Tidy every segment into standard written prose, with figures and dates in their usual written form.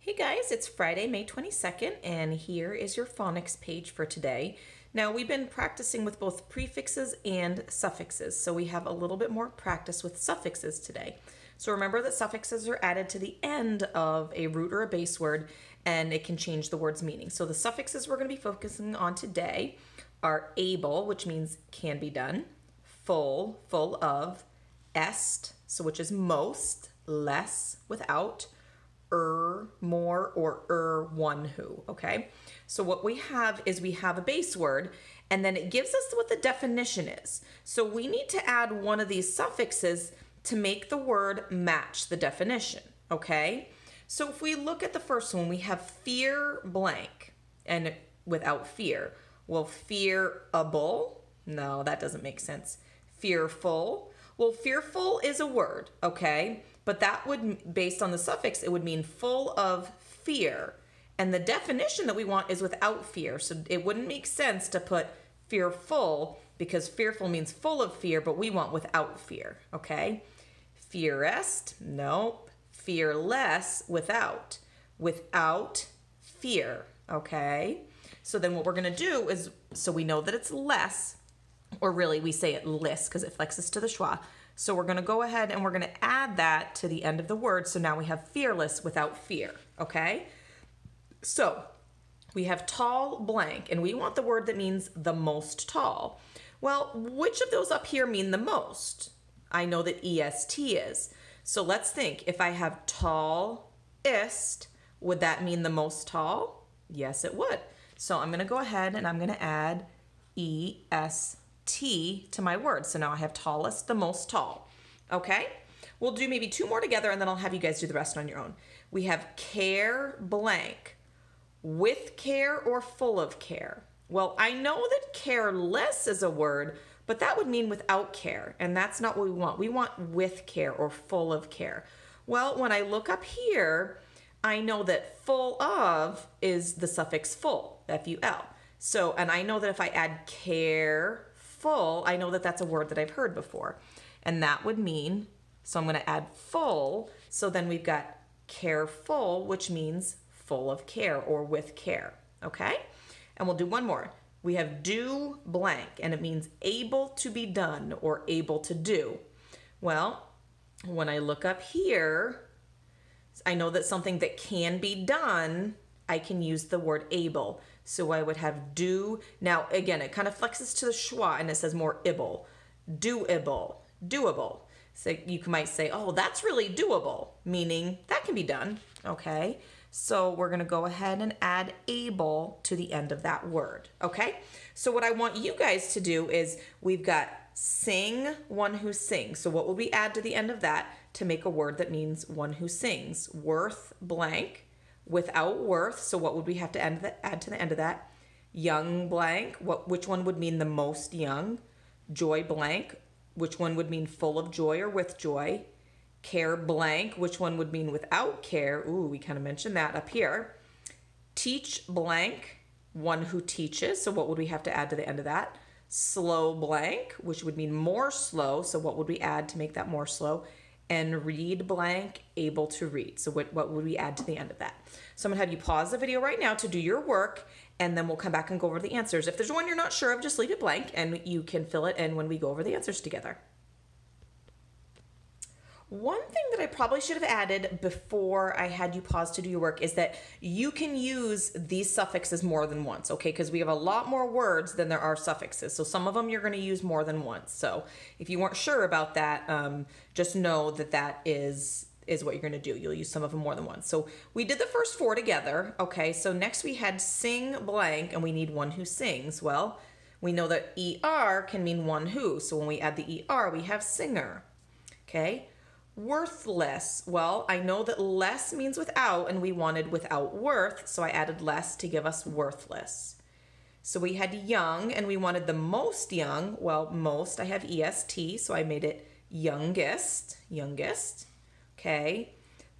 Hey guys, it's Friday, May 22nd, and here is your phonics page for today. Now, we've been practicing with both prefixes and suffixes, so we have a little bit more practice with suffixes today. So remember that suffixes are added to the end of a root or a base word, and it can change the word's meaning. So the suffixes we're going to be focusing on today are able, which means can be done, full, full of, est, so which is most, less, without, more, or one who, okay? So what we have is we have a base word, and then it gives us what the definition is. So we need to add one of these suffixes to make the word match the definition, okay? So if we look at the first one, we have fear blank, and without fear. Well, fearable, no, that doesn't make sense. Fearful, well, fearful is a word, okay? But that would, based on the suffix, it would mean full of fear. And the definition that we want is without fear. So it wouldn't make sense to put fearful because fearful means full of fear, but we want without fear, okay? Fearest, nope. Fearless, without. Without fear, okay? So then what we're gonna do is, so we know that it's less, or really we say it less because it flexes to the schwa. So we're going to go ahead and we're going to add that to the end of the word. So now we have fearless without fear, okay? So we have tall blank, and we want the word that means the most tall. Well, which of those up here mean the most? I know that est is. So let's think, if I have tallest, would that mean the most tall? Yes, it would. So I'm going to go ahead and I'm going to add est to my word. So now I have tallest, the most tall. Okay? We'll do maybe two more together and then I'll have you guys do the rest on your own. We have care blank, with care or full of care. Well, I know that careless is a word, but that would mean without care, and that's not what we want. We want with care or full of care. Well, when I look up here, I know that full of is the suffix full, F-U-L. So, and I know that if I add careful, I know that that's a word that I've heard before. And that would mean, so I'm going to add full. So then we've got careful, which means full of care or with care. Okay? And we'll do one more. We have do blank, and it means able to be done or able to do. Well, when I look up here, I know that something that can be done, I can use the word able. So I would have do. Now, again, it kind of flexes to the schwa and it says more able. Doable, doable. So you might say, oh, that's really doable, meaning that can be done, okay? So we're gonna go ahead and add able to the end of that word, okay? So what I want you guys to do is, we've got sing, one who sings. So what will we add to the end of that to make a word that means one who sings? Worth blank. Without worth, so what would we have to add to the end of that? Young blank, which one would mean the most young? Joy blank, which one would mean full of joy or with joy? Care blank, which one would mean without care? Ooh, we kind of mentioned that up here. Teach blank, one who teaches, so what would we have to add to the end of that? Slow blank, which would mean more slow, so what would we add to make that more slow? And read blank, able to read. So what would we add to the end of that? So I'm gonna have you pause the video right now to do your work, and then we'll come back and go over the answers. If there's one you're not sure of, just leave it blank and you can fill it in when we go over the answers together. One thing that I probably should have added before I had you pause to do your work is that you can use these suffixes more than once, okay? Because we have a lot more words than there are suffixes. So some of them you're going to use more than once. So if you weren't sure about that, just know that that is what you're going to do. You'll use some of them more than once. So we did the first four together, okay? So next we had sing blank, and we need one who sings. Well, we know that ER can mean one who. So when we add the ER, we have singer, okay? Worthless. Well, I know that less means without, and we wanted without worth, so I added less to give us worthless. So we had young, and we wanted the most young. Well, most, I have EST, so I made it youngest, youngest. Okay.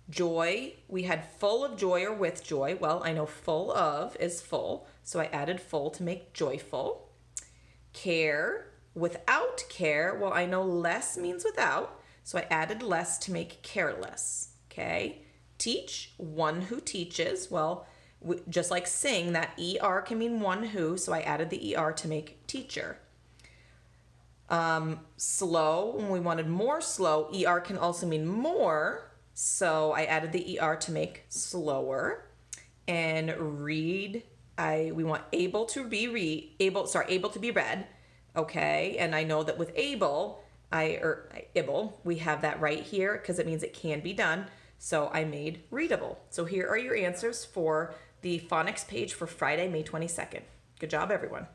Joy, we had full of joy or with joy. Well, I know full of is full, so I added full to make joyful. Care, without care. Well, I know less means without, so I added less to make careless, okay? teach, one who teaches. Well, just like sing, that ER can mean one who, so I added the ER to make teacher. Slow, when we wanted more slow, ER can also mean more, so I added the ER to make slower. And read, we want able to be able to be read, okay? And I know that with able, we have that right here because it means it can be done. So I made readable. So here are your answers for the phonics page for Friday, May 22nd. Good job, everyone.